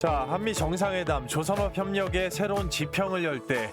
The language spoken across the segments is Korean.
자, 한미 정상회담, 조선업 협력의 새로운 지평을 열 때,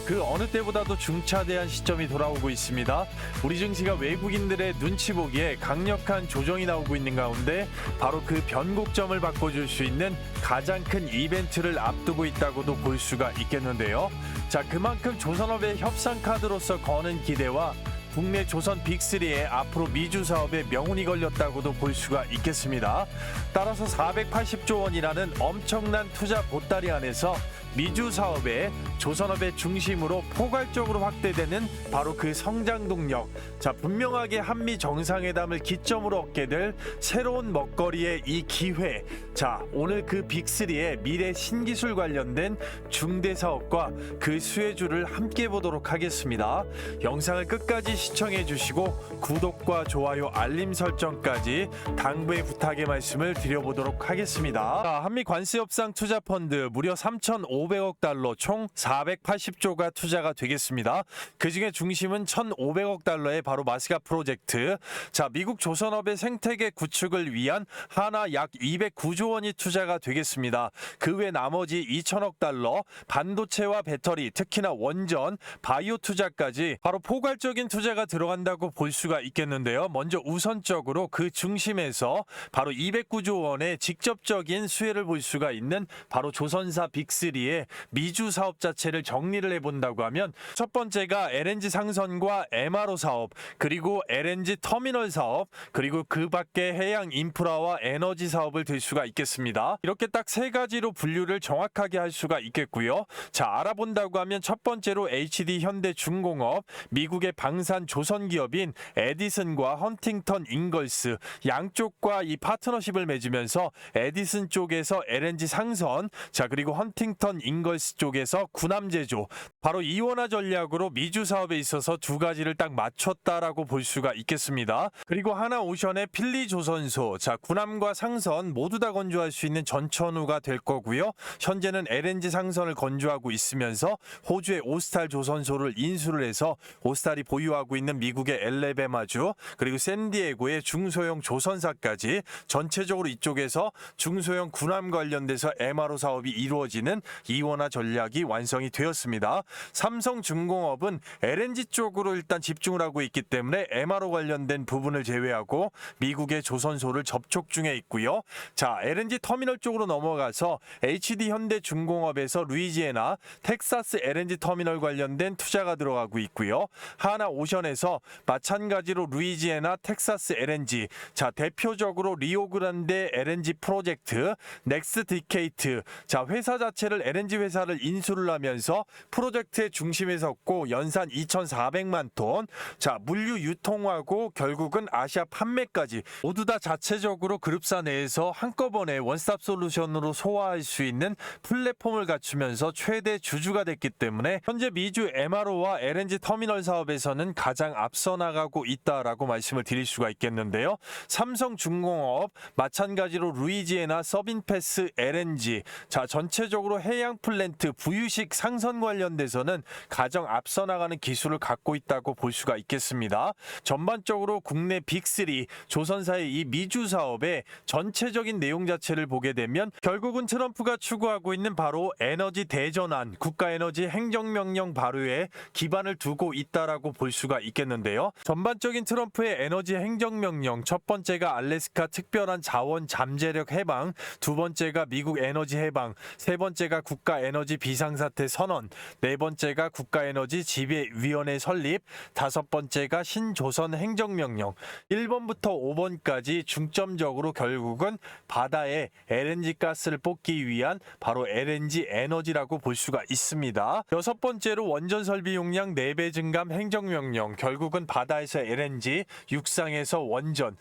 그 어느 때보다도 중차대한 시점이 돌아오고 있습니다. 우리 증시가 외국인들의 눈치 보기에 강력한 조정이 나오고 있는 가운데 바로 그 변곡점을 바꿔줄 수 있는 가장 큰 이벤트를 앞두고 있다고도 볼 수가 있겠는데요. 자, 그만큼 조선업의 협상 카드로서 거는 기대와 국내 조선 빅3의 앞으로 미주 사업에 명운이 걸렸다고도 볼 수가 있겠습니다. 따라서 480조 원이라는 엄청난 투자 보따리 안에서 미주 사업에 조선업의 중심으로 포괄적으로 확대되는 바로 그 성장 동력. 자, 분명하게 한미 정상회담을 기점으로 얻게 될 새로운 먹거리의 이 기회. 자, 오늘 그 빅3의 미래 신기술 관련된 중대 사업과 그 수혜주를 함께 보도록 하겠습니다. 영상을 끝까지 시청해 주시고 구독과 좋아요, 알림 설정까지 당부의 부탁의 말씀을 드려보도록 하겠습니다. 자, 한미 관세 협상 투자 펀드 무려 3,500억 달러 총 480조가 투자가 되겠습니다. 그중에 중심은 1,500억 달러의 바로 마스가 프로젝트. 자, 미국 조선업의 생태계 구축을 위한 하나 약 209조 원이 투자가 되겠습니다. 그 외 나머지 2,000억 달러 반도체와 배터리, 특히나 원전, 바이오 투자까지 바로 포괄적인 투자가 들어간다고 볼 수가 있겠는데요. 먼저 우선적으로 그 중심에서 바로 209조 원의 직접적인 수혜를 볼 수가 있는 바로 조선사 빅3의 미주 사업 자체를 정리를 해본다고 하면 첫 번째가 LNG 상선과 MRO 사업, 그리고 LNG 터미널 사업, 그리고 그 밖에 해양 인프라와 에너지 사업을 들 수가 있겠습니다. 이렇게 딱 세 가지로 분류를 정확하게 할 수가 있겠고요. 자, 알아본다고 하면 첫 번째로 HD 현대중공업, 미국의 방산 조선 기업인 에디슨과 헌팅턴 잉걸스 양쪽과 이 파트너십을 맺으면서 에디슨 쪽에서 LNG 상선, 자, 그리고 헌팅턴 잉걸스 쪽에서 군함 제조, 바로 이원화 전략으로 미주 사업에 있어서 두 가지를 딱 맞췄다라고 볼 수가 있겠습니다. 그리고 하나오션의 필리 조선소, 자, 군함과 상선 모두 다 건조할 수 있는 전천후가 될 거고요. 현재는 LNG 상선을 건조하고 있으면서 호주의 오스탈 조선소를 인수를 해서 오스탈이 보유하고 있는 미국의 엘레베마주, 그리고 샌디에고의 중소형 조선사까지 전체적으로 이쪽에서 중소형 군함 관련돼서 MRO 사업이 이루어지는 이원화 전략이 완성이 되었습니다. 삼성중공업은 LNG 쪽으로 일단 집중을 하고 있기 때문에 MRO 관련된 부분을 제외하고 미국의 조선소를 접촉 중에 있고요. 자, LNG 터미널 쪽으로 넘어가서 HD 현대중공업에서 루이지애나, 텍사스 LNG 터미널 관련된 투자가 들어가고 있고요. 하나오션에서 마찬가지로 루이지애나, 텍사스 LNG, 자, 대표적으로 리오그란데 LNG 프로젝트, 넥스디케이트, 자, 회사 자체를 LNG 회사를 인수를 하면서 프로젝트의 중심에 섰고 연산 2,400만 톤, 자, 물류 유통하고 결국은 아시아 판매까지 모두 다 자체적으로 그룹사 내에서 한꺼번에 원스톱 솔루션으로 소화할 수 있는 플랫폼을 갖추면서 최대 주주가 됐기 때문에 현재 미주 MRO와 LNG 터미널 사업에서는 가장 앞서 나가고 있다라고 말씀을 드릴 수가 있겠는데요. 삼성중공업 마찬가지로 루이지애나 서빈패스 LNG, 자, 전체적으로 해양 플랜트 부유식 상선 관련돼서는 가장 앞서 나가는 기술을 갖고 있다고 볼 수가 있겠습니다. 전반적으로 국내 빅3 조선사의 이 미주 사업의 전체적인 내용 자체를 보게 되면 결국은 트럼프가 추구하고 있는 바로 에너지 대전환, 국가에너지 행정명령 발효에 기반을 두고 있다라고 볼 수가 있겠는데요. 전반적인 트럼프의 에너지 행정명령, 첫 번째가 알래스카 특별한 자원 잠재력 해방, 두 번째가 미국 에너지 해방, 세 번째가 국가에너지 비상사태 선언, 네 번째가 국가에너지 지배위원회 설립, 다섯 번째가 신조선 행정명령, 1번부터 5번까지 중점적으로 결국은 바다에 LNG 가스를 뽑기 위한 바로 LNG 에너지라고 볼 수가 있습니다. 여섯 번째로 원전 설비 용량 4배 증감 행정명령, 결국은 바다에서 LNG, 육상에서 원전,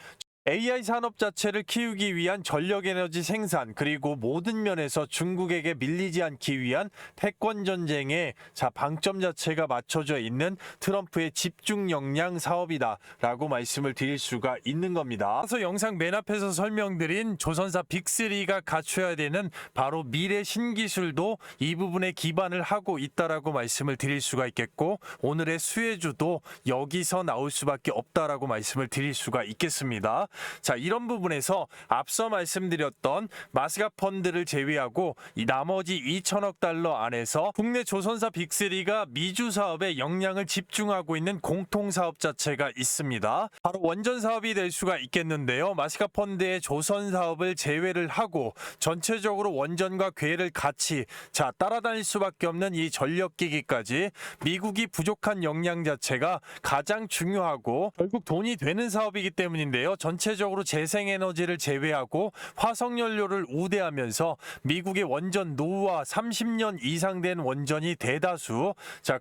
AI 산업 자체를 키우기 위한 전력에너지 생산, 그리고 모든 면에서 중국에게 밀리지 않기 위한 패권 전쟁의 방점 자체가 맞춰져 있는 트럼프의 집중 역량 사업이다라고 말씀을 드릴 수가 있는 겁니다. 그래서 영상 맨 앞에서 설명드린 조선사 빅3가 갖춰야 되는 바로 미래 신기술도 이 부분에 기반을 하고 있다라고 말씀을 드릴 수가 있겠고, 오늘의 수혜주도 여기서 나올 수밖에 없다라고 말씀을 드릴 수가 있겠습니다. 자, 이런 부분에서 앞서 말씀드렸던 마스가 펀드를 제외하고 이 나머지 2천억 달러 안에서 국내 조선사 빅3가 미주 사업에 역량을 집중하고 있는 공통 사업 자체가 있습니다. 바로 원전 사업이 될 수가 있겠는데요. 마스가 펀드의 조선 사업을 제외를 하고 전체적으로 원전과 궤를 같이 따라다닐 수밖에 없는 이 전력기기까지 미국이 부족한 역량 자체가 가장 중요하고 결국 돈이 되는 사업이기 때문인데요. 전체적으로 재생에너지를 제외하고 화석연료를 우대하면서 미국의 원전 노후화 30년 이상 된 원전이 대다수,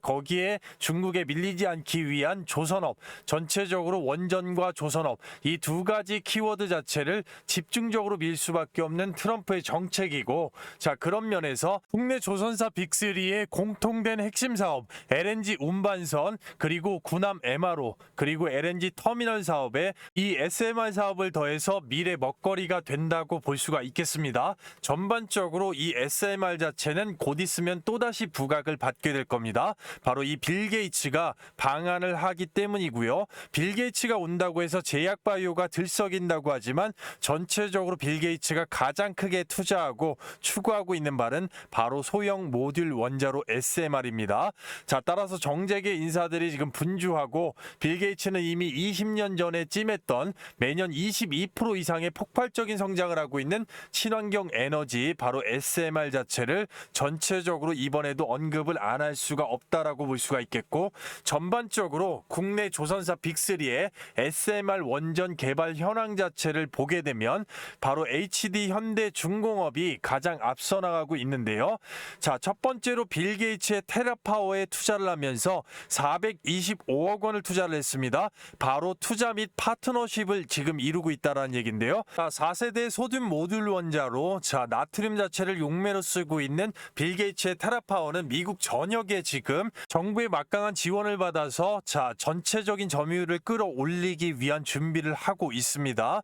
거기에 중국에 밀리지 않기 위한 조선업, 전체적으로 원전과 조선업 이 두 가지 키워드 자체를 집중적으로 밀 수밖에 없는 트럼프의 정책이고, 그런 면에서 국내 조선사 빅3의 공통된 핵심 사업 LNG 운반선, 그리고 군함 MRO, 그리고 LNG 터미널 사업에 이 SMR 사업을 더해서 미래 먹거리가 된다고 볼 수가 있겠습니다. 전반적으로 이 SMR 자체는 곧 있으면 또다시 부각을 받게 될 겁니다. 바로 이 빌 게이츠가 방한을 하기 때문이고요. 빌 게이츠가 온다고 해서 제약바이오가 들썩인다고 하지만 전체적으로 빌 게이츠가 가장 크게 투자하고 추구하고 있는 바는 바로 소형 모듈 원자로 SMR입니다. 따라서 정재계 인사들이 지금 분주하고, 빌 게이츠는 이미 20년 전에 찜했던 매년 22% 이상의 폭발적인 성장을 하고 있는 친환경 에너지 바로 SMR 자체를 전체적으로 이번에도 언급을 안 할 수가 없다라고 볼 수가 있겠고, 전반적으로 국내 조선사 빅3의 SMR 원전 개발 현황 자체를 보게 되면 바로 HD 현대중공업이 가장 앞서 나가고 있는데요. 첫 번째로 빌 게이츠의 테라파워에 투자를 하면서 425억 원을 투자를 했습니다. 바로 투자 및 파트너십을 지금 이루고 있다는 얘기인데요. 4세대 소듐 모듈 원자로 나트륨 자체를 용매로 쓰고 있는 빌 게이츠의 테라파워는 미국 전역에 지금 정부의 막강한 지원을 받아서 전체적인 점유율을 끌어올리기 위한 준비를 하고 있습니다.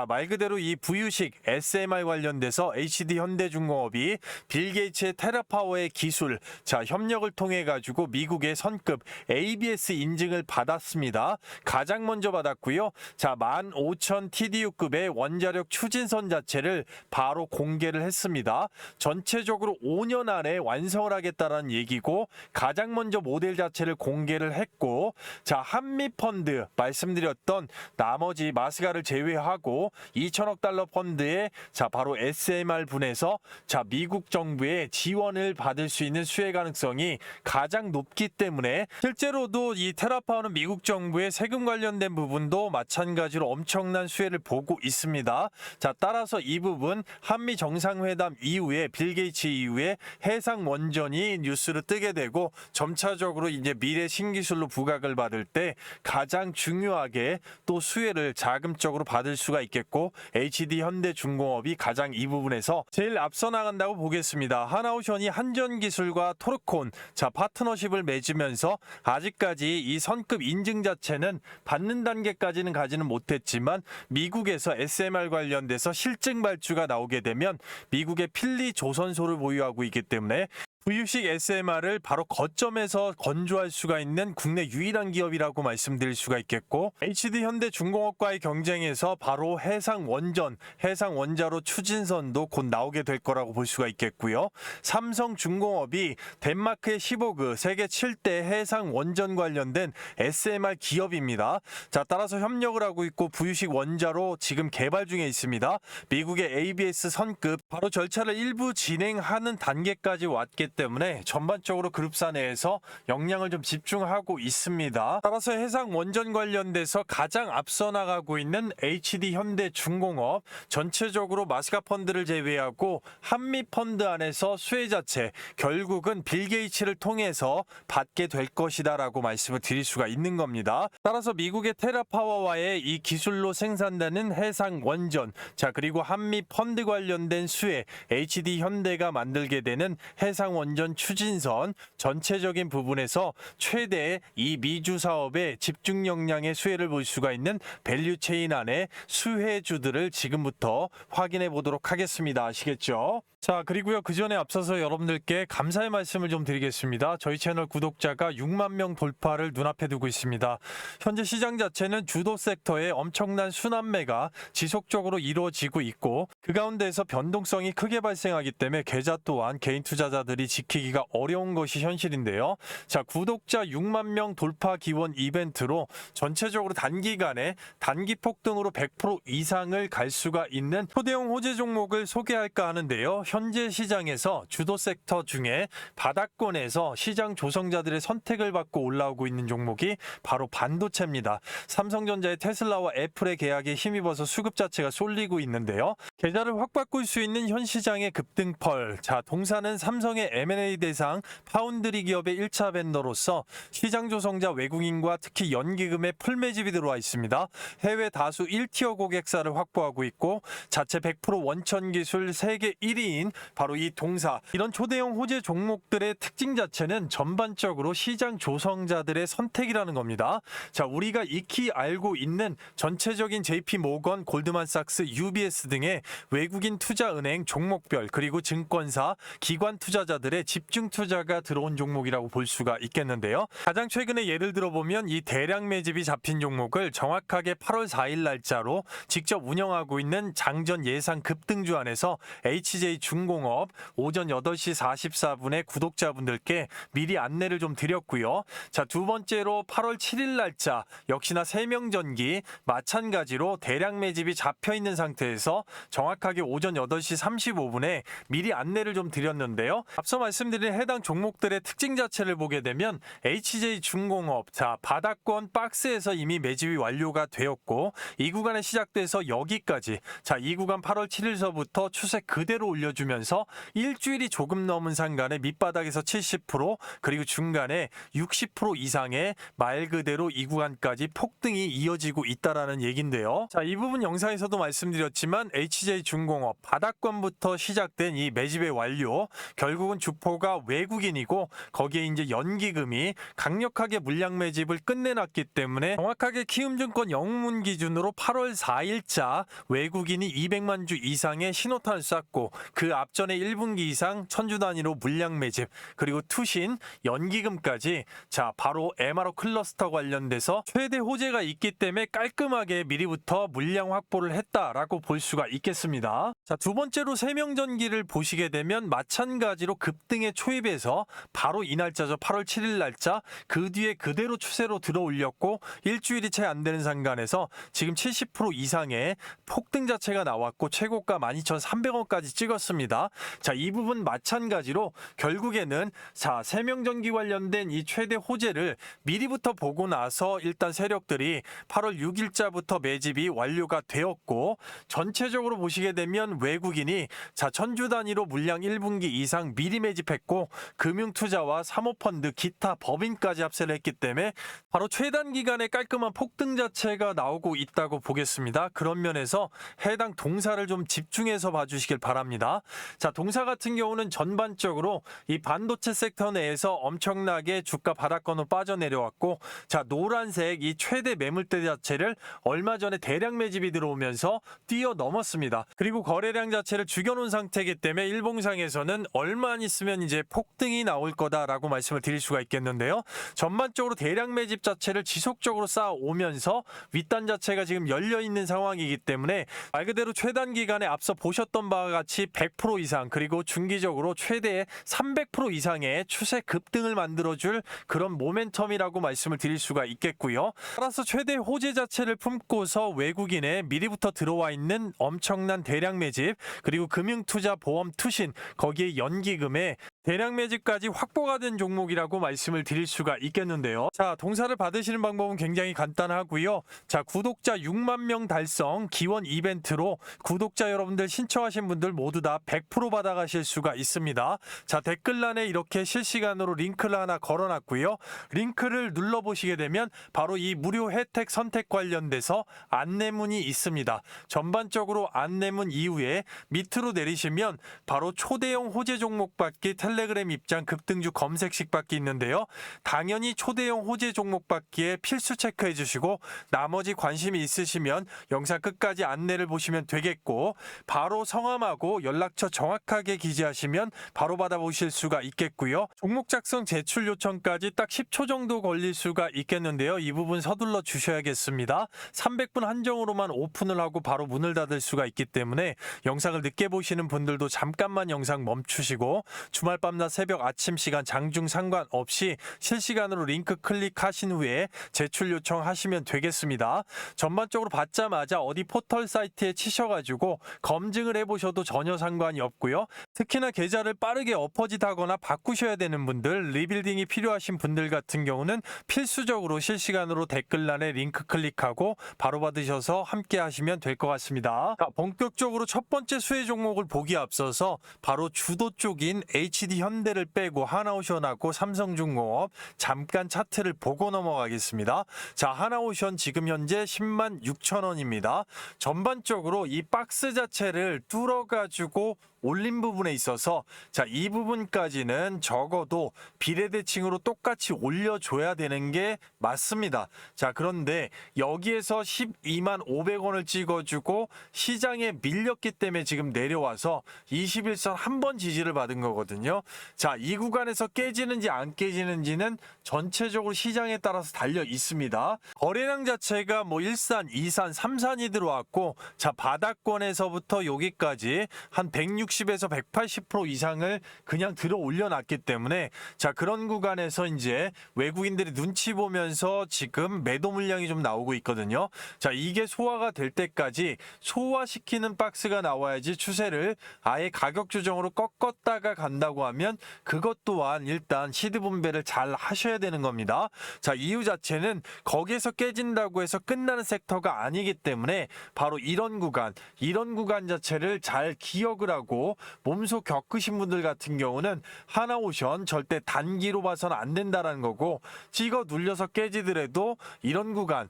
말 그대로 이 부유식 SMR 관련돼서 HD 현대중공업이 빌 게이츠의 테라파워의 기술, 협력을 통해 가지고 미국의 선급 ABS 인증을 받았습니다. 가장 먼저 받았고요. 15,000 TDU급의 원자력 추진선 자체를 바로 공개를 했습니다. 전체적으로 5년 안에 완성을 하겠다는 얘기고, 가장 먼저 모델 자체를 공개를 했고, 한미 펀드 말씀드렸던 나머지 마스가를 제외하고 2천억 달러 펀드에 바로 SMR 분에서 미국 정부의 지원을 받을 수 있는 수혜 가능성이 가장 높기 때문에, 실제로도 이 테라파워는 미국 정부의 세금 관련된 부분도 마찬가지로 엄청난 수혜를 보고 있습니다. 따라서 이 부분 한미 정상회담 이후에 빌 게이츠 이후에 해상 원전이 뉴스로 뜨게 되고, 점차적으로 이제 미래 신기술로 부각을 받을 때 가장 중요하게 또 수혜를 자금적으로 받을 수가 있겠고, HD 현대중공업이 가장 이 부분에서 제일 앞서 나간다고 보겠습니다. 하나오션이 한전기술과 토르콘 파트너십을 맺으면서 아직까지 이 선급 인증 자체는 받는 단계까지는 가지는 못했지만, 미국에서 SMR 관련돼서 실증 발주가 나오게 되면 미국의 필리 조선소를 보유하고 있기 때문에 부유식 SMR을 바로 거점에서 건조할 수가 있는 국내 유일한 기업이라고 말씀드릴 수가 있겠고, HD 현대중공업과의 경쟁에서 바로 해상 원전, 해상 원자로 추진선도 곧 나오게 될 거라고 볼 수가 있겠고요. 삼성중공업이 덴마크의 15그 세계 7대 해상 원전 관련된 SMR 기업입니다. 따라서 협력을 하고 있고 부유식 원자로 지금 개발 중에 있습니다. 미국의 ABS 선급 바로 절차를 일부 진행하는 단계까지 왔기 때문에 전반적으로 그룹사 내에서 역량을 좀 집중하고 있습니다. 따라서 해상 원전 관련돼서 가장 앞서 나가고 있는 HD 현대중공업, 전체적으로 마스가 펀드를 제외하고 한미 펀드 안에서 수혜 자체 결국은 빌 게이츠를 통해서 받게 될 것이다라고 말씀을 드릴 수가 있는 겁니다. 따라서 미국의 테라파워와의 이 기술로 생산되는 해상 원전, 그리고 한미 펀드 관련된 수혜, HD 현대가 만들게 되는 해상 원전 추진선, 전체적인 부분에서 최대의 이 미주 사업의 집중 역량의 수혜를 볼 수가 있는 밸류체인 안에 수혜주들을 지금부터 확인해 보도록 하겠습니다. 아시겠죠? 자, 그리고요, 그 전에 앞서서 여러분들께 감사의 말씀을 좀 드리겠습니다. 저희 채널 구독자가 6만 명 돌파를 눈앞에 두고 있습니다. 현재 시장 자체는 주도 섹터에 엄청난 순환매가 지속적으로 이루어지고 있고, 그 가운데에서 변동성이 크게 발생하기 때문에 계좌 또한 개인 투자자들이 지키기가 어려운 것이 현실인데요. 자, 구독자 6만 명 돌파 기원 이벤트로 전체적으로 단기간에 단기 폭등으로 100% 이상을 갈 수가 있는 초대형 호재 종목을 소개할까 하는데요. 현재 시장에서 주도 섹터 중에 바닥권에서 시장 조성자들의 선택을 받고 올라오고 있는 종목이 바로 반도체입니다. 삼성전자의 테슬라와 애플의 계약에 힘입어서 수급 자체가 쏠리고 있는데요. 계좌를 확 바꿀 수 있는 현 시장의 급등펄. 자, 동사는 삼성의 M&A 대상 파운드리 기업의 1차 벤더로서 시장 조성자 외국인과 특히 연기금의 풀 매집이 들어와 있습니다. 해외 다수 1티어 고객사를 확보하고 있고 자체 100% 원천 기술 세계 1위인 바로 이 동사. 이런 초대형 호재 종목들의 특징 자체는 전반적으로 시장 조성자들의 선택이라는 겁니다. 자, 우리가 익히 알고 있는 전체적인 JP 모건, 골드만삭스, UBS 등의 외국인 투자은행 종목별 그리고 증권사, 기관 투자자들의 집중 투자가 들어온 종목이라고 볼 수가 있겠는데요. 가장 최근에 예를 들어보면 이 대량 매집이 잡힌 종목을 정확하게 8월 4일 날짜로 직접 운영하고 있는 장전 예상 급등주 안에서 HJ 중공업 오전 8시 44분에 구독자분들께 미리 안내를 좀 드렸고요. 자, 두 번째로 8월 7일 날짜 역시나 세명전기 마찬가지로 대량 매집이 잡혀 있는 상태에서 정확하게 오전 8시 35분에 미리 안내를 좀 드렸는데요. 앞서 말씀드린 해당 종목들의 특징 자체를 보게 되면 HJ 중공업, 자, 바닥권 박스에서 이미 매집이 완료가 되었고 이 구간에 시작돼서 여기까지, 자, 이 구간 8월 7일서부터 추세 그대로 올려주면서 일주일이 조금 넘은 상간에 밑바닥에서 70% 그리고 중간에 60% 이상의 말 그대로 이 구간까지 폭등이 이어지고 있다라는 얘긴데요. 자, 이 부분 영상에서도 말씀드렸지만 HJ 중공업 바닥권부터 시작된 이 매집의 완료, 결국은 주포가 외국인이고 거기에 이제 연기금이 강력하게 물량 매집을 끝내놨기 때문에 정확하게 키움증권 영문 기준으로 8월 4일자 외국인이 200만 주 이상의 신호탄을 쐈고 그 앞전에 1분기 이상 천주 단위로 물량 매집 그리고 투신 연기금까지, 자, 바로 MRO 클러스터 관련돼서 최대 호재가 있기 때문에 깔끔하게 미리부터 물량 확보를 했다라고 볼 수가 있겠습니다. 자, 두 번째로 세명전기를 보시게 되면 마찬가지로 급등의 초입에서 바로 이 날짜죠. 8월 7일 날짜 그 뒤에 그대로 추세로 들어 올렸고 일주일이 채 안 되는 상간에서 지금 70% 이상의 폭등 자체가 나왔고 최고가 12,300원까지 찍었습니다. 자, 이 부분 마찬가지로 결국에는, 자, 세명전기 관련된 이 최대 호재를 미리부터 보고 나서 일단 세력들이 8월 6일자부터 매집이 완료가 되었고 전체적으로 보시게 되면 외국인이, 자, 천주 단위로 물량 1분기 이상 미리 매집했고 금융투자와 사모펀드 기타 법인까지 합세를 했기 때문에 바로 최단 기간에 깔끔한 폭등 자체가 나오고 있다고 보겠습니다. 그런 면에서 해당 동사를 좀 집중해서 봐주시길 바랍니다. 자, 동사 같은 경우는 전반적으로 이 반도체 섹터 내에서 엄청나게 주가 바닥권으로 빠져내려왔고, 자, 노란색 이 최대 매물대 자체를 얼마 전에 대량 매집이 들어오면서 뛰어넘었습니다. 그리고 거래량 자체를 죽여놓은 상태이기 때문에 일봉상에서는 얼마 안 있으면 이제 폭등이 나올 거다라고 말씀을 드릴 수가 있겠는데요. 전반적으로 대량 매집 자체를 지속적으로 쌓아오면서 윗단 자체가 지금 열려있는 상황이기 때문에 말 그대로 최단 기간에 앞서 보셨던 바와 같이 100% 이상 그리고 중기적으로 최대 300% 이상의 추세 급등을 만들어줄 그런 모멘텀이라고 말씀을 드릴 수가 있겠고요. 따라서 최대 호재 자체를 품고서 외국인의 미리부터 들어와 있는 엄청난 대량 매집 그리고 금융투자 보험 투신 거기에 연기금에 대량 매집까지 확보가 된 종목이라고 말씀을 드릴 수가 있겠는데요. 자, 동사를 받으시는 방법은 굉장히 간단하고요. 자, 구독자 6만 명 달성 기원 이벤트로 구독자 여러분들 신청하신 분들 모두 다 100% 받아가실 수가 있습니다. 자, 댓글란에 이렇게 실시간으로 링크를 하나 걸어놨고요. 링크를 눌러보시게 되면 바로 이 무료 혜택 선택 관련돼서 안내문이 있습니다. 전반적으로 안내문 이후에 밑으로 내리시면 바로 초대형 호재 종목 받기 텔레 텔레그램 입장 급등주 검색식 받기 있는데요. 당연히 초대형 호재 종목 받기에 필수 체크해 주시고 나머지 관심이 있으시면 영상 끝까지 안내를 보시면 되겠고 바로 성함하고 연락처 정확하게 기재하시면 바로 받아보실 수가 있겠고요. 종목 작성 제출 요청까지 딱 10초 정도 걸릴 수가 있겠는데요. 이 부분 서둘러 주셔야겠습니다. 300분 한정으로만 오픈을 하고 바로 문을 닫을 수가 있기 때문에 영상을 늦게 보시는 분들도 잠깐만 영상 멈추시고 주말 밤낮 새벽 아침 시간 장중 상관없이 실시간으로 링크 클릭하신 후에 제출 요청하시면 되겠습니다. 전반적으로 받자마자 어디 포털 사이트에 치셔가지고 검증을 해보셔도 전혀 상관이 없고요. 특히나 계좌를 빠르게 엎어짓하거나 바꾸셔야 되는 분들, 리빌딩이 필요하신 분들 같은 경우는 필수적으로 실시간으로 댓글란에 링크 클릭하고 바로 받으셔서 함께 하시면 될 것 같습니다. 자, 본격적으로 첫 번째 수혜 종목을 보기 앞서서 바로 주도 쪽인 HD 현대를 빼고 하나오션하고 삼성중공업 잠깐 차트를 보고 넘어가겠습니다. 자, 하나오션 지금 현재 10만 6천 원입니다. 전반적으로 이 박스 자체를 뚫어가지고 올린 부분에 있어서 자, 이 부분까지는 적어도 비례대칭으로 똑같이 올려줘야 되는 게 맞습니다. 자, 그런데 여기에서 12만 500원을 찍어주고 시장에 밀렸기 때문에 지금 내려와서 21선 한 번 지지를 받은 거거든요. 자, 이 구간에서 깨지는지 안 깨지는지는 전체적으로 시장에 따라서 달려 있습니다. 거래량 자체가 뭐 1산, 2산, 3산이 들어왔고 자, 바닥권에서부터 여기까지 한 160에서 180% 이상을 그냥 들어 올려놨기 때문에 자, 그런 구간에서 이제 외국인들이 눈치 보면서 지금 매도 물량이 좀 나오고 있거든요. 자, 이게 소화가 될 때까지 소화시키는 박스가 나와야지 추세를 아예 가격 조정으로 꺾었다가 간다고 하면 그것 또한 일단 시드 분배를 잘 하셔야 되는 겁니다. 자, 이유 자체는 거기에서 깨진다고 해서 끝나는 섹터가 아니기 때문에 바로 이런 구간 자체를 잘 기억을 하고 몸소 겪으신 분들 같은 경우는 하나오션 절대 단기로 봐서는 안 된다라는 거고 찍어 눌려서 깨지더라도 이런 구간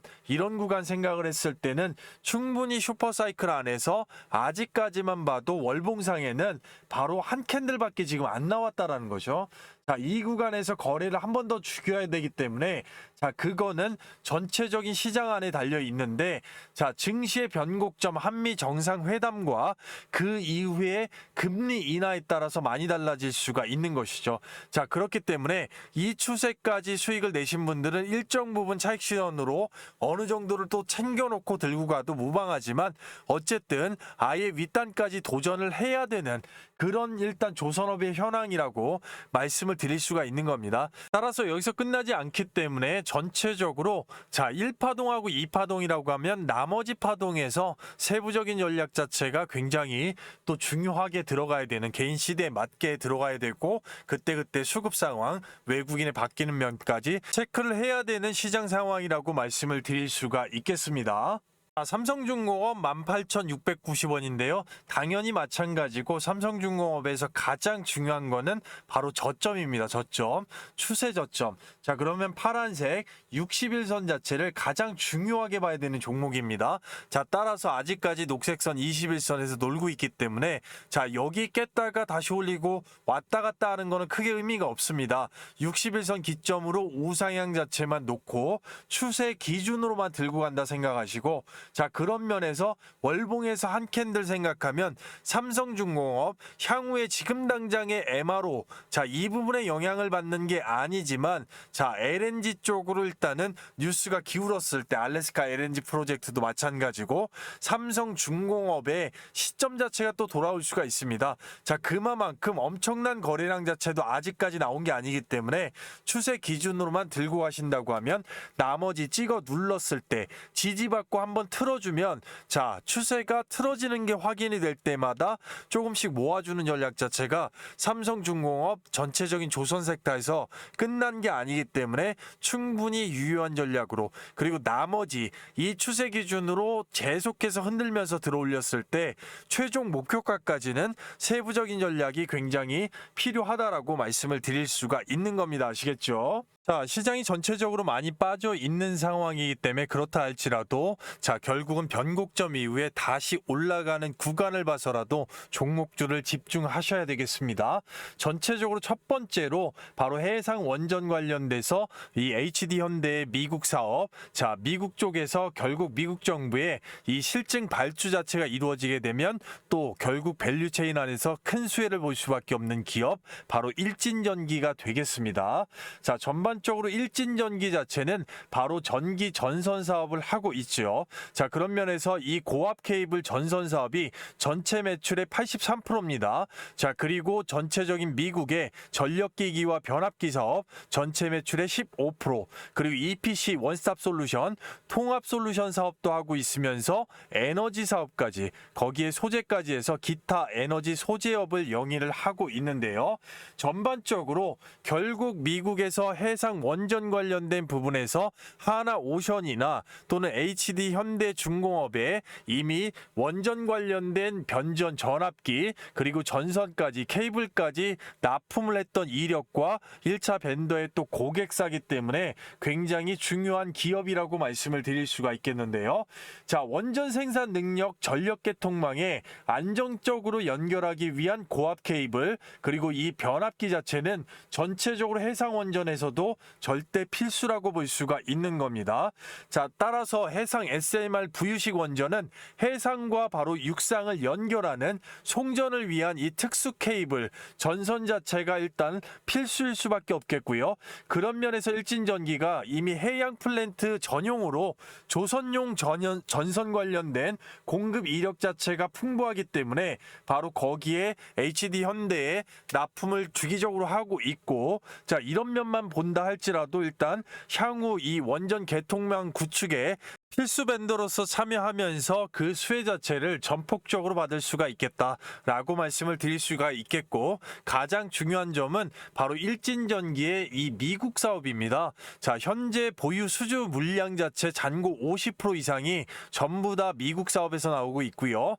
생각을 했을 때는 충분히 슈퍼사이클 안에서 아직까지만 봐도 월봉상에는 바로 한 캔들밖에 지금 안 나왔다라는 거죠. 자, 이 구간에서 거래를 한 번 더 죽여야 되기 때문에 자, 그거는 전체적인 시장 안에 달려 있는데 자, 증시의 변곡점 한미 정상회담과 그 이후에 금리 인하에 따라서 많이 달라질 수가 있는 것이죠. 자, 그렇기 때문에 이 추세까지 수익을 내신 분들은 일정 부분 차익 실현으로 어느 정도를 또 챙겨놓고 들고 가도 무방하지만 어쨌든 아예 윗단까지 도전을 해야 되는 그런 일단 조선업의 현황이라고 말씀을 드릴 수가 있는 겁니다. 따라서 여기서 끝나지 않기 때문에 전체적으로 자, 1파동하고 2파동이라고 하면 나머지 파동에서 세부적인 전략 자체가 굉장히 또 중요하게 들어가야 되는 개인 시대에 맞게 들어가야 되고 그때그때 수급 상황, 외국인의 바뀌는 면까지 체크를 해야 되는 시장 상황이라고 말씀을 드릴 수가 있겠습니다. 삼성중공업 18,690원인데요. 당연히 마찬가지고 삼성중공업에서 가장 중요한 거는 바로 저점입니다. 저점, 추세 저점. 자, 그러면 파란색 61선 자체를 가장 중요하게 봐야 되는 종목입니다. 자, 따라서 아직까지 녹색선 21선에서 놀고 있기 때문에 자, 여기 깼다가 다시 올리고 왔다 갔다 하는 거는 크게 의미가 없습니다. 61선 기점으로 우상향 자체만 놓고 추세 기준으로만 들고 간다 생각하시고 자, 그런 면에서 월봉에서 한 캔들 생각하면 삼성중공업 향후에 지금 당장의 MRO 자, 이 부분에 영향을 받는 게 아니지만 자, LNG 쪽으로 일단은 뉴스가 기울었을 때 알래스카 LNG 프로젝트도 마찬가지고 삼성중공업의 시점 자체가 또 돌아올 수가 있습니다. 자, 그만큼 엄청난 거래량 자체도 아직까지 나온 게 아니기 때문에 추세 기준으로만 들고 가신다고 하면 나머지 찍어 눌렀을 때 지지받고 한번 틀어주면 자, 추세가 틀어지는 게 확인이 될 때마다 조금씩 모아주는 전략 자체가 삼성중공업 전체적인 조선 섹터에서 끝난 게 아니기 때문에 충분히 유효한 전략으로 그리고 나머지 이 추세 기준으로 계속해서 흔들면서 들어올렸을 때 최종 목표가까지는 세부적인 전략이 굉장히 필요하다라고 말씀을 드릴 수가 있는 겁니다. 아시겠죠? 자, 시장이 전체적으로 많이 빠져 있는 상황이기 때문에 그렇다 할지라도 자, 결국은 변곡점 이후에 다시 올라가는 구간을 봐서라도 종목주를 집중하셔야 되겠습니다. 전체적으로 첫 번째로 바로 해상 원전 관련돼서 이 HD 현대의 미국 사업, 자, 미국 쪽에서 결국 미국 정부의 이 실증 발주 자체가 이루어지게 되면 또 결국 밸류체인 안에서 큰 수혜를 볼 수밖에 없는 기업, 바로 일진전기가 되겠습니다. 자, 전반적으로 일진전기 자체는 바로 전기 전선 사업을 하고 있죠. 자, 그런 면에서 이 고압 케이블 전선 사업이 전체 매출의 83%입니다. 자, 그리고 전체적인 미국의 전력기기와 변압기 사업 전체 매출의 15%, 그리고 EPC 원스톱 솔루션 통합 솔루션 사업도 하고 있으면서 에너지 사업까지, 거기에 소재까지 해서 기타 에너지 소재업을 영위를 하고 있는데요. 전반적으로 결국 미국에서 해상 원전 관련된 부분에서 하나오션이나 또는 HD 현대중공업에 이미 원전 관련된 변전 전압기 그리고 전선까지 케이블까지 납품을 했던 이력과 1차 벤더의 또 고객사기 때문에 굉장히 중요한 기업이라고 말씀을 드릴 수가 있겠는데요. 자, 원전 생산 능력 전력 계통망에 안정적으로 연결하기 위한 고압 케이블 그리고 이 변압기 자체는 전체적으로 해상 원전에서도 절대 필수라고 볼 수가 있는 겁니다. 자, 따라서 해상 SMR 부유식 원전은 해상과 바로 육상을 연결하는 송전을 위한 이 특수 케이블 전선 자체가 일단 필수일 수밖에 없겠고요. 그런 면에서 일진전기가 이미 해양 플랜트 전용으로 조선용 전선 관련된 공급 이력 자체가 풍부하기 때문에 바로 거기에 HD 현대에 납품을 주기적으로 하고 있고, 자, 이런 면만 본다 할지라도 일단 향후 이 원전 개통망 구축에 필수 벤더로서 참여하면서 그 수혜 자체를 전폭적으로 받을 수가 있겠다라고 말씀을 드릴 수가 있겠고, 가장 중요한 점은 바로 일진전기의 이 미국 사업입니다. 자, 현재 보유 수주 물량 자체 잔고 50% 이상이 전부 다 미국 사업에서 나오고 있고요.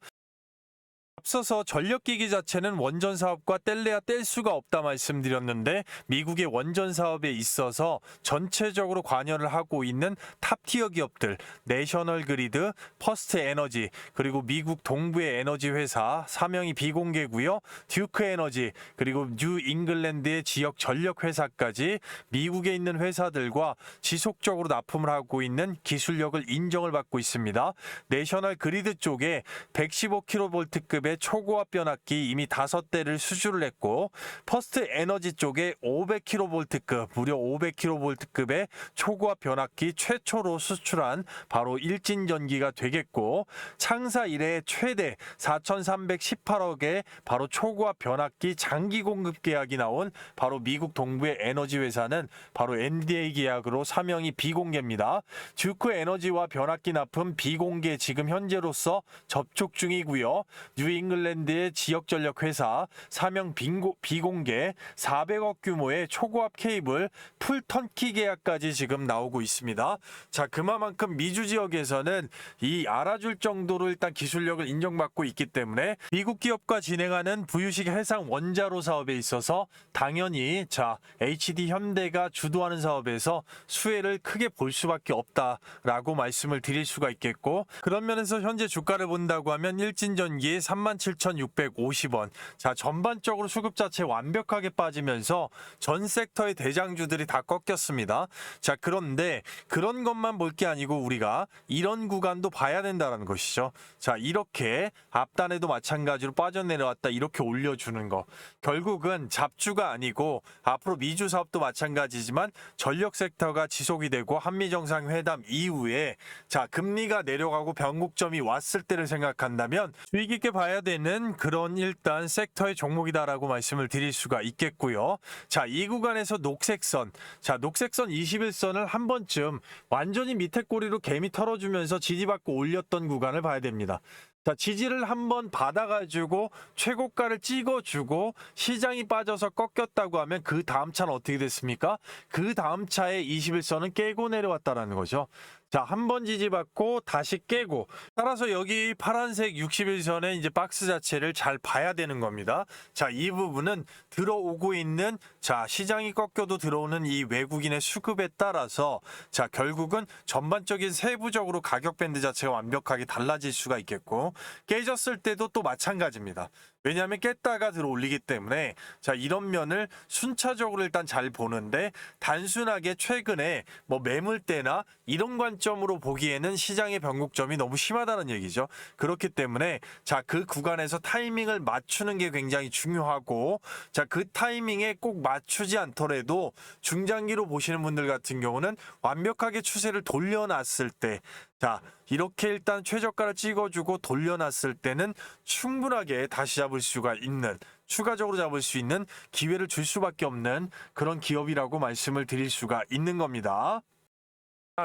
앞서서 전력기기 자체는 원전 사업과 뗄래야 뗄 수가 없다 말씀드렸는데, 미국의 원전 사업에 있어서 전체적으로 관여를 하고 있는 탑티어 기업들 내셔널 그리드, 퍼스트 에너지, 그리고 미국 동부의 에너지 회사 사명이 비공개고요. 듀크 에너지, 그리고 뉴 잉글랜드의 지역 전력 회사까지 미국에 있는 회사들과 지속적으로 납품을 하고 있는 기술력을 인정을 받고 있습니다. 내셔널 그리드 쪽에 115kV급의 초고압 변압기 이미 5대를 수주를 했고, 퍼스트 에너지 쪽에 500kV급, 무려 500kV급의 초고압 변압기 최초로 수출한 바로 일진전기가 되겠고, 창사 이래 최대 4,318억의 바로 초고압 변압기 장기 공급 계약이 나온 바로 미국 동부의 에너지 회사는 바로 NDA 계약으로 사명이 비공개입니다. 듀크 에너지와 변압기 납품 비공개 지금 현재로서 접촉 중이고요. 뉴 잉글랜드의 지역 전력 회사 사명 비공개 400억 규모의 초고압 케이블 풀 턴키 계약까지 지금 나오고 있습니다. 자, 그만큼 미주 지역에서는 이 알아줄 정도로 일단 기술력을 인정받고 있기 때문에 미국 기업과 진행하는 부유식 해상 원자로 사업에 있어서 당연히 자, HD 현대가 주도하는 사업에서 수혜를 크게 볼 수밖에 없다라고 말씀을 드릴 수가 있겠고, 그런 면에서 현재 주가를 본다고 하면 일진전기 37,650원. 자, 전반적으로 수급 자체 완벽하게 빠지면서 전 섹터의 대장주들이 다 꺾였습니다. 자, 그런데 그런 것만 볼 게 아니고 우리가 이런 구간도 봐야 된다는 것이죠. 자, 이렇게 앞단에도 마찬가지로 빠져내려왔다 이렇게 올려주는 거, 결국은 잡주가 아니고 앞으로 미주 사업도 마찬가지지만 전력 섹터가 지속이 되고 한미 정상회담 이후에 자, 금리가 내려가고 변곡점이 왔을 때를 생각한다면 주의 깊게 봐야 되는 그런 일단 섹터의 종목이다라고 말씀을 드릴 수가 있겠고요. 자, 이 구간에서 녹색선, 자, 녹색선 21선을 한 번쯤 완전히 밑에 꼬리로 개미 털어주면서 지지받고 올렸던 구간을 봐야 됩니다. 자, 지지를 한번 받아가지고 최고가를 찍어주고 시장이 빠져서 꺾였다고 하면 그 다음 차는 어떻게 됐습니까? 그 다음 차에 21선은 깨고 내려왔다라는 거죠. 자, 한 번 지지받고 다시 깨고, 따라서 여기 파란색 61선의 이제 박스 자체를 잘 봐야 되는 겁니다. 자, 이 부분은 들어오고 있는, 자, 시장이 꺾여도 들어오는 이 외국인의 수급에 따라서, 자, 결국은 전반적인 세부적으로 가격 밴드 자체가 완벽하게 달라질 수가 있겠고, 깨졌을 때도 또 마찬가지입니다. 왜냐하면 깼다가 들어 올리기 때문에, 자, 이런 면을 순차적으로 일단 잘 보는데, 단순하게 최근에 뭐 매물대나 이런 관점으로 보기에는 시장의 변곡점이 너무 심하다는 얘기죠. 그렇기 때문에, 자, 그 구간에서 타이밍을 맞추는 게 굉장히 중요하고, 자, 그 타이밍에 꼭 맞추지 않더라도 중장기로 보시는 분들 같은 경우는 완벽하게 추세를 돌려놨을 때, 자, 이렇게 일단 최저가를 찍어주고 돌려놨을 때는 충분하게 다시 잡을 수가 있는, 추가적으로 잡을 수 있는 기회를 줄 수밖에 없는 그런 기업이라고 말씀을 드릴 수가 있는 겁니다.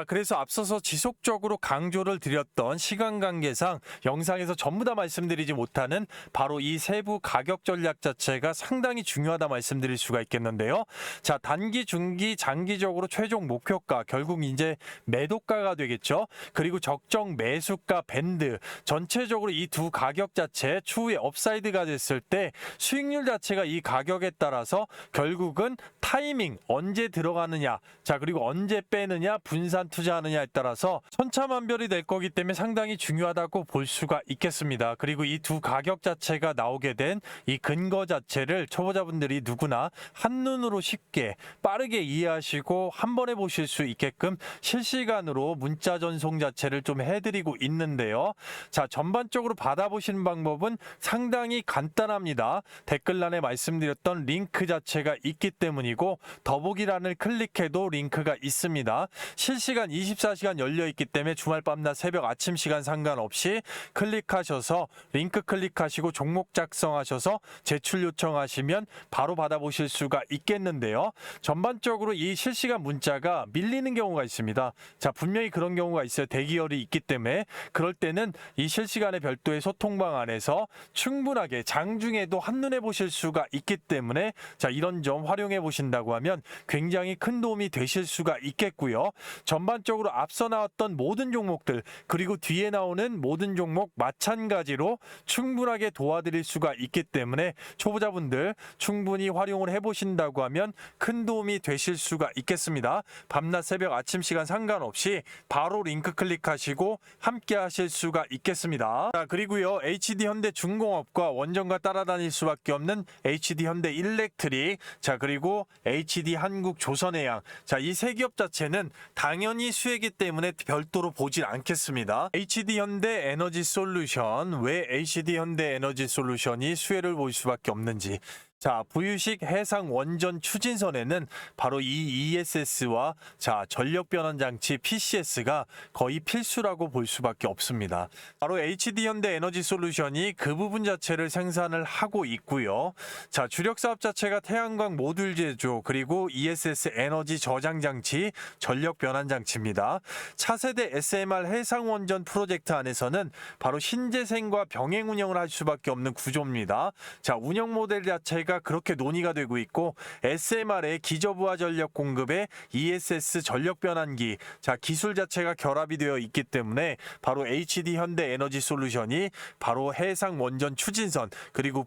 그래서 앞서서 지속적으로 강조를 드렸던 시간 관계상 영상에서 전부 다 말씀드리지 못하는 바로 이 세부 가격 전략 자체가 상당히 중요하다 말씀드릴 수가 있겠는데요. 자, 단기, 중기, 장기적으로 최종 목표가 결국 이제 매도가가 되겠죠. 그리고 적정 매수가 밴드, 전체적으로 이 두 가격 자체 추후에 업사이드가 됐을 때 수익률 자체가 이 가격에 따라서 결국은 타이밍 언제 들어가느냐, 자, 그리고 언제 빼느냐, 분산 투자하느냐에 따라서 천차만별이 될 거기 때문에 상당히 중요하다고 볼 수가 있겠습니다. 그리고 이 두 가격 자체가 나오게 된 이 근거 자체를 초보자분들이 누구나 한눈으로 쉽게 빠르게 이해하시고 한 번에 보실 수 있게끔 실시간으로 문자 전송 자체를 좀 해드리고 있는데요. 자, 전반적으로 받아보시는 방법은 상당히 간단합니다. 댓글란에 말씀드렸던 링크 자체가 있기 때문이고, 더보기란을 클릭해도 링크가 있습니다. 실시간 24시간 열려있기 때문에 주말 밤낮 새벽 아침 시간 상관없이 클릭하셔서 링크 클릭하시고 종목 작성하셔서 제출 요청하시면 바로 받아보실 수가 있겠는데요. 전반적으로 이 실시간 문자가 밀리는 경우가 있습니다. 자, 분명히 그런 경우가 있어요. 대기열이 있기 때문에. 그럴 때는 이 실시간의 별도의 소통방 안에서 충분하게 장중에도 한눈에 보실 수가 있기 때문에, 자, 이런 점 활용해 보신다고 하면 굉장히 큰 도움이 되실 수가 있겠고요. 전반적으로 앞서 나왔던 모든 종목들, 그리고 뒤에 나오는 모든 종목 마찬가지로 충분하게 도와드릴 수가 있기 때문에 초보자분들 충분히 활용을 해보신다고 하면 큰 도움이 되실 수가 있겠습니다. 밤낮 새벽 아침 시간 상관없이 바로 링크 클릭하시고 함께 하실 수가 있겠습니다. 자, 그리고요, HD현대중공업과 원전과 따라다닐 수밖에 없는 HD현대일렉트릭, 자, 그리고 HD한국조선해양, 자, 이 세 기업 자체는 당연히 수혜이기 때문에 별도로 보질 않겠습니다. HD현대에너지솔루션, 왜 HD현대에너지솔루션이 수혜를 볼 수밖에 없는지. 자, 부유식 해상 원전 추진선에는 바로 이 ESS와, 자, 전력 변환 장치 PCS가 거의 필수라고 볼 수밖에 없습니다. 바로 HD현대 에너지 솔루션이 그 부분 자체를 생산을 하고 있고요. 자, 주력 사업 자체가 태양광 모듈 제조, 그리고 ESS 에너지 저장 장치, 전력 변환 장치입니다. 차세대 SMR 해상 원전 프로젝트 안에서는 바로 신재생과 병행 운영을 할 수밖에 없는 구조입니다. 자, 운영 모델 자체가 그렇게 논의가 되고 있고, SMR의 기저부하 전력 공급에 ESS 전력 변환기, 자, 기술 자체가 결합이 되어 있기 때문에 바로 HD 현대 에너지 솔루션이 바로 해상 원전 추진선, 그리고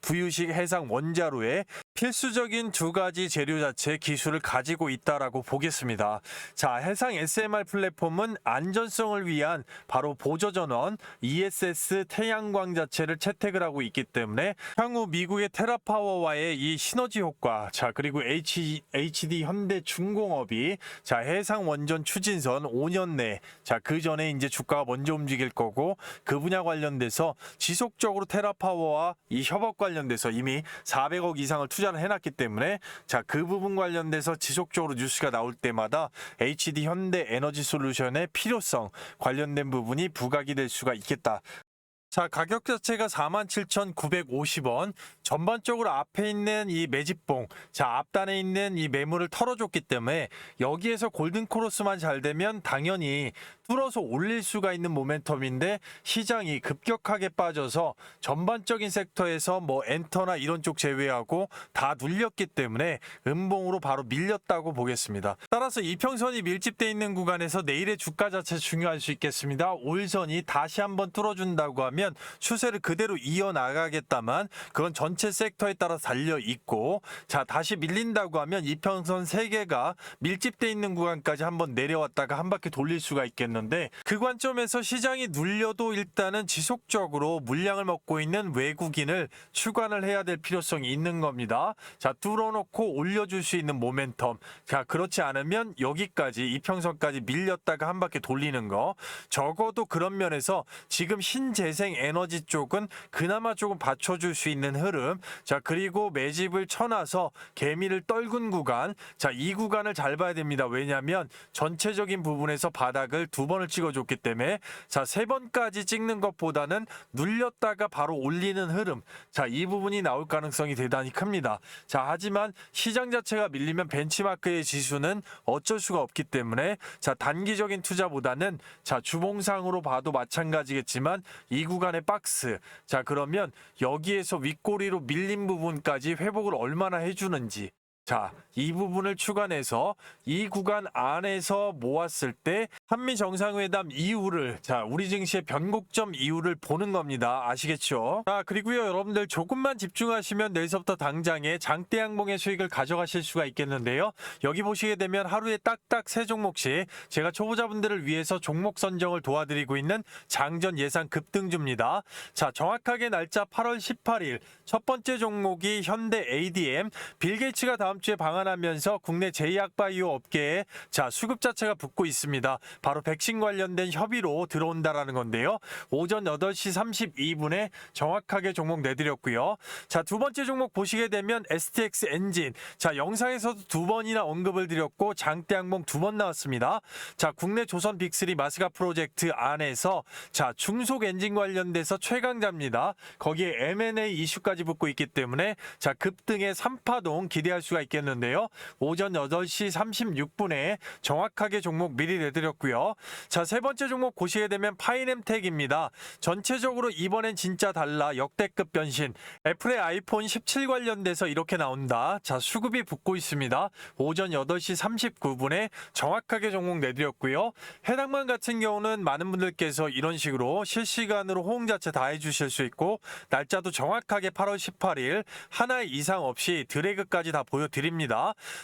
부유식 해상 원자로의 필수적인 두 가지 재료 자체의 기술을 가지고 있다라고 보겠습니다. 자, 해상 SMR 플랫폼은 안전성을 위한 바로 보조전원 ESS 태양광 자체를 채택을 하고 있기 때문에 향후 미국의 테라파워와의 이 시너지 효과, 자, 그리고 HD 현대중공업이, 자, 해상 원전 추진선 5년 내, 자, 그 전에 이제 주가가 먼저 움직일 거고, 그 분야 관련돼서 지속적으로 테라파워와 이 협업 관련돼서 이미 400억 이상을 투자를 해놨기 때문에, 자, 그 부분 관련돼서 지속적으로 뉴스가 나올 때마다 HD 현대 에너지 솔루션의 필요성 관련된 부분이 부각이 될 수가 있겠다. 자, 가격 자체가 47,950원. 전반적으로 앞에 있는 이 매집봉, 자, 앞단에 있는 이 매물을 털어줬기 때문에 여기에서 골든 크로스만 잘 되면 당연히 뚫어서 올릴 수가 있는 모멘텀인데 시장이 급격하게 빠져서 전반적인 섹터에서 뭐 엔터나 이런 쪽 제외하고 다 눌렸기 때문에 음봉으로 바로 밀렸다고 보겠습니다. 따라서 이평선이 밀집돼 있는 구간에서 내일의 주가 자체 중요할 수 있겠습니다. 올선이 다시 한번 뚫어준다고 하면 추세를 그대로 이어나가겠다만 그건 전체 섹터에 따라 달려 있고, 자, 다시 밀린다고 하면 이평선 3개가 밀집돼 있는 구간까지 한번 내려왔다가 한 바퀴 돌릴 수가 있겠는데, 그 관점에서 시장이 눌려도 일단은 지속적으로 물량을 먹고 있는 외국인을 추간을 해야 될 필요성이 있는 겁니다. 자, 뚫어놓고 올려줄 수 있는 모멘텀. 자, 그렇지 않으면 여기까지 이평선까지 밀렸다가 한 바퀴 돌리는 거. 적어도 그런 면에서 지금 신재생 에너지 쪽은 그나마 조금 받쳐줄 수 있는 흐름. 자, 그리고 매집을 쳐놔서 개미를 떨군 구간. 자, 이 구간을 잘 봐야 됩니다. 왜냐하면 전체적인 부분에서 바닥을 2번을 찍어줬기 때문에, 자, 3번까지 찍는 것보다는 눌렸다가 바로 올리는 흐름. 자, 이 부분이 나올 가능성이 대단히 큽니다. 자, 하지만 시장 자체가 밀리면 벤치마크의 지수는 어쩔 수가 없기 때문에, 자, 단기적인 투자보다는, 자, 주봉상으로 봐도 마찬가지겠지만 이 구간의 박스, 자, 그러면 여기에서 윗꼬리로 밀린 부분까지 회복을 얼마나 해주는지, 자, 이 부분을 추간해서 이 구간 안에서 모았을 때 한미 정상회담 이후를, 자, 우리 증시의 변곡점 이후를 보는 겁니다. 아시겠죠? 자, 그리고요, 여러분들 조금만 집중하시면 내일서부터 당장에 장대 양봉의 수익을 가져가실 수가 있겠는데요. 여기 보시게 되면 하루에 딱딱 3종목씩 제가 초보자분들을 위해서 종목 선정을 도와드리고 있는 장전 예상 급등주입니다. 자, 정확하게 날짜 8월 18일 첫 번째 종목이 현대 ADM. 빌 게이츠가 다음 주에 방한하면서 국내 제약바이오 업계에, 자, 수급 자체가 붙고 있습니다. 바로 백신 관련된 협의로 들어온다라는 건데요. 오전 8시 32분에 정확하게 종목 내드렸고요. 자, 두 번째 종목 보시게 되면 STX 엔진. 자, 영상에서도 2번이나 언급을 드렸고 장대 양봉 2번 나왔습니다. 자, 국내 조선 빅3 마스가 프로젝트 안에서, 자, 중속 엔진 관련돼서 최강자입니다. 거기에 M&A 이슈까지 붙고 있기 때문에, 자, 급등의 3파동 기대할 수가 있겠는데요. 오전 8시 36분에 정확하게 종목 미리 내드렸고요. 자, 세 번째 종목 보시게 되면 파이넴텍입니다. 전체적으로 이번엔 진짜 달라. 역대급 변신. 애플의 아이폰 17 관련돼서 이렇게 나온다. 자, 수급이 붙고 있습니다. 오전 8시 39분에 정확하게 종목 내드렸고요. 해당만 같은 경우는 많은 분들께서 이런 식으로 실시간으로 호응 자체 다 해주실 수 있고, 날짜도 정확하게 8월 18일 하나의 이상 없이 드래그까지 다 보여드립니다.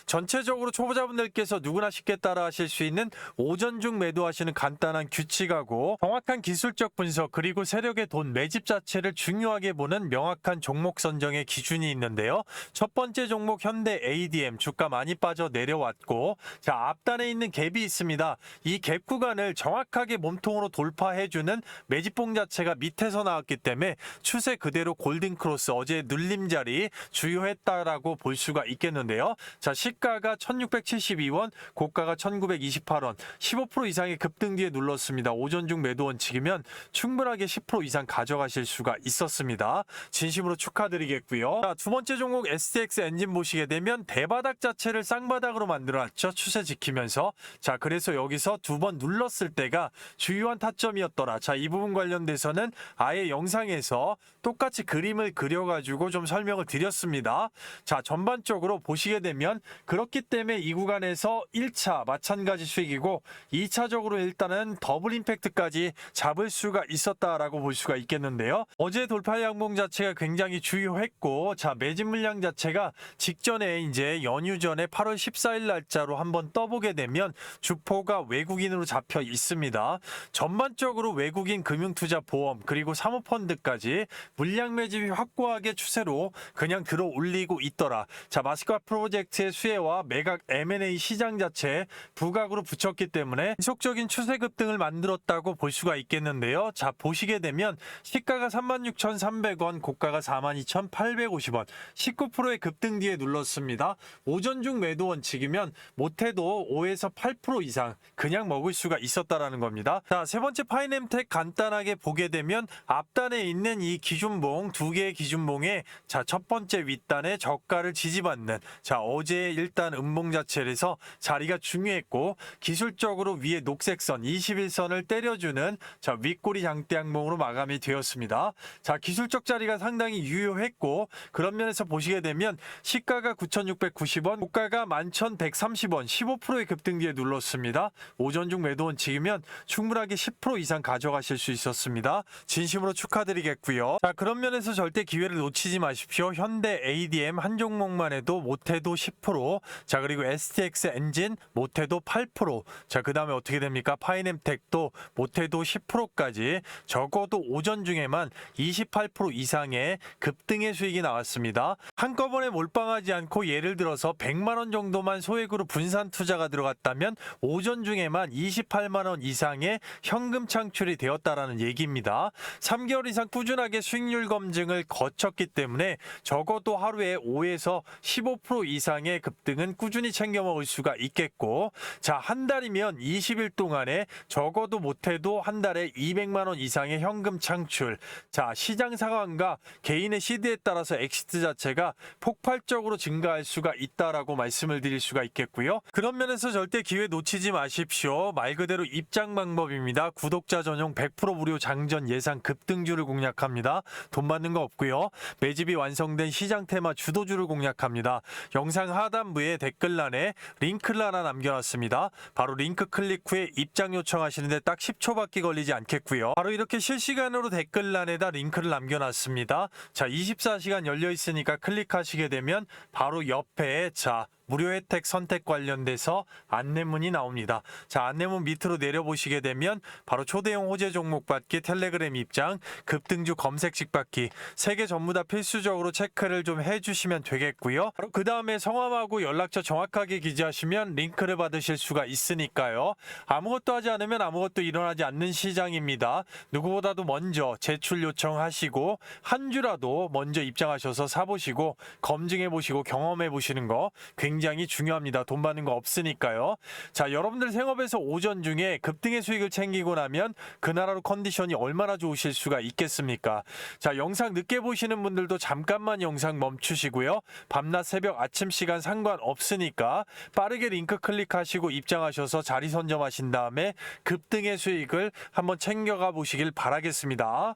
전체적으로 초보자분들께서 누구나 쉽게 따라 하실 수 있는 오전 중 매도하시는 간단한 규칙하고 정확한 기술적 분석, 그리고 세력의 돈 매집 자체를 중요하게 보는 명확한 종목 선정의 기준이 있는데요. 첫 번째 종목 현대 ADM 주가 많이 빠져 내려왔고, 자, 앞단에 있는 갭이 있습니다. 이 갭 구간을 정확하게 몸통으로 돌파해주는 매집봉 자체가 밑에서 나왔기 때문에 추세 그대로 골든 크로스, 어제 눌림 자리 주요했다라고 볼 수가 있겠는데요. 자, 시가가 1672원, 고가가 1928원, 15% 이상의 급등 뒤에 눌렀습니다. 오전 중 매도 원칙이면 충분하게 10% 이상 가져가실 수가 있었습니다. 진심으로 축하드리겠고요. 자, 두 번째 종목 STX 엔진 보시게 되면 대바닥 자체를 쌍바닥으로 만들어놨죠. 추세 지키면서. 자, 그래서 여기서 2번 눌렀을 때가 주요한 타점이었더라. 자, 이 부분 관련돼서는 아예 영상에서 똑같이 그림을 그려가지고 좀 설명을 드렸습니다. 자, 전반적으로 보시게 되면 그렇기 때문에 이 구간에서 1차 마찬가지 수익이고 2차적으로 일단은 더블 임팩트까지 잡을 수가 있었다라고 볼 수가 있겠는데요. 어제 돌파 양봉 자체가 굉장히 주요했고, 자, 매집 물량 자체가 직전에 이제 연휴 전에 8월 14일 날짜로 한번 떠보게 되면 주포가 외국인으로 잡혀 있습니다. 전반적으로 외국인 금융투자 보험 그리고 사모펀드까지 물량 매집이 확고하게 추세로 그냥 들어 올리고 있더라. 자, 마스크 고가 프로젝트의 수혜와 매각 M&A 시장 자체 부각으로 붙였기 때문에 지속적인 추세 급등을 만들었다고 볼 수가 있겠는데요. 자, 보시게 되면 시가가 36,300원, 고가가 42,850원, 19%의 급등 뒤에 눌렀습니다. 오전 중 매도 원칙이면 못해도 5에서 8% 이상 그냥 먹을 수가 있었다라는 겁니다. 자, 세 번째 파이넴텍 간단하게 보게 되면 앞단에 있는 이 기준봉, 두 개의 기준봉에 자, 첫 번째 윗단에 저가를 지지받는 자, 어제 일단 음봉 자체에서 자리가 중요했고 기술적으로 위에 녹색선 21선을 때려주는 자, 윗꼬리 장대 양봉으로 마감이 되었습니다. 자, 기술적 자리가 상당히 유효했고 그런 면에서 보시게 되면 시가가 9,690원, 고가가 11,130원, 15%의 급등 뒤에 눌렀습니다. 오전 중 매도 원칙이면 충분하게 10% 이상 가져가실 수 있었습니다. 진심으로 축하드리겠고요. 자, 그런 면에서 절대 기회를 놓치지 마십시오. 현대 ADM 한 종목만 해도 못해도 10%, 자, 그리고 STX 엔진 못해도 8%, 자, 그 다음에 어떻게 됩니까? 파이넴텍도 못해도 10%까지 적어도 오전 중에만 28% 이상의 급등의 수익이 나왔습니다. 한꺼번에 몰빵하지 않고 예를 들어서 100만 원 정도만 소액으로 분산 투자가 들어갔다면 오전 중에만 28만 원 이상의 현금 창출이 되었다라는 얘기입니다. 3개월 이상 꾸준하게 수익률 검증을 거쳤기 때문에 적어도 하루에 5에서 15% 이상의 급등은 꾸준히 챙겨 먹을 수가 있겠고, 자, 한 달이면 20일 동안에 적어도 못해도 한 달에 200만 원 이상의 현금 창출. 자, 시장 상황과 개인의 시드에 따라서 엑시트 자체가 폭발적으로 증가할 수가 있다라고 말씀을 드릴 수가 있겠고요. 그런 면에서 절대 기회 놓치지 마십시오. 말 그대로 입장 방법입니다. 구독자 전용 100% 무료 장전 예상 급등주를 공략합니다. 돈 받는 거 없고요. 매집이 완성된 시장 테마 주도주를 공략합니다. 영상 하단부에 댓글란에 링크를 하나 남겨놨습니다. 바로 링크 클릭 후에 입장 요청하시는데 딱 10초밖에 걸리지 않겠고요. 바로 이렇게 실시간으로 댓글란에다 링크를 남겨놨습니다. 자, 24시간 열려 있으니까 클릭하시게 되면 바로 옆에 자, 무료 혜택 선택 관련돼서 안내문이 나옵니다. 자, 안내문 밑으로 내려보시게 되면 바로 초대형 호재 종목 받기, 텔레그램 입장, 급등주 검색식 받기 3개 전부 다 필수적으로 체크를 좀 해주시면 되겠고요. 바로 그 다음에 성함하고 연락처 정확하게 기재하시면 링크를 받으실 수가 있으니까요. 아무것도 하지 않으면 아무것도 일어나지 않는 시장입니다. 누구보다도 먼저 제출 요청하시고 한 주라도 먼저 입장하셔서 사보시고 검증해보시고 경험해보시는 거 굉장히 중요합니다. 돈 받는 거 없으니까요. 자, 여러분들 생업에서 오전 중에 급등의 수익을 챙기고 나면 그 나라로 컨디션이 얼마나 좋으실 수가 있겠습니까? 자, 영상 늦게 보시는 분들도 잠깐만 영상 멈추시고요. 밤낮 새벽 아침 시간 상관없으니까 빠르게 링크 클릭하시고 입장하셔서 자리 선점하신 다음에 급등의 수익을 한번 챙겨가 보시길 바라겠습니다.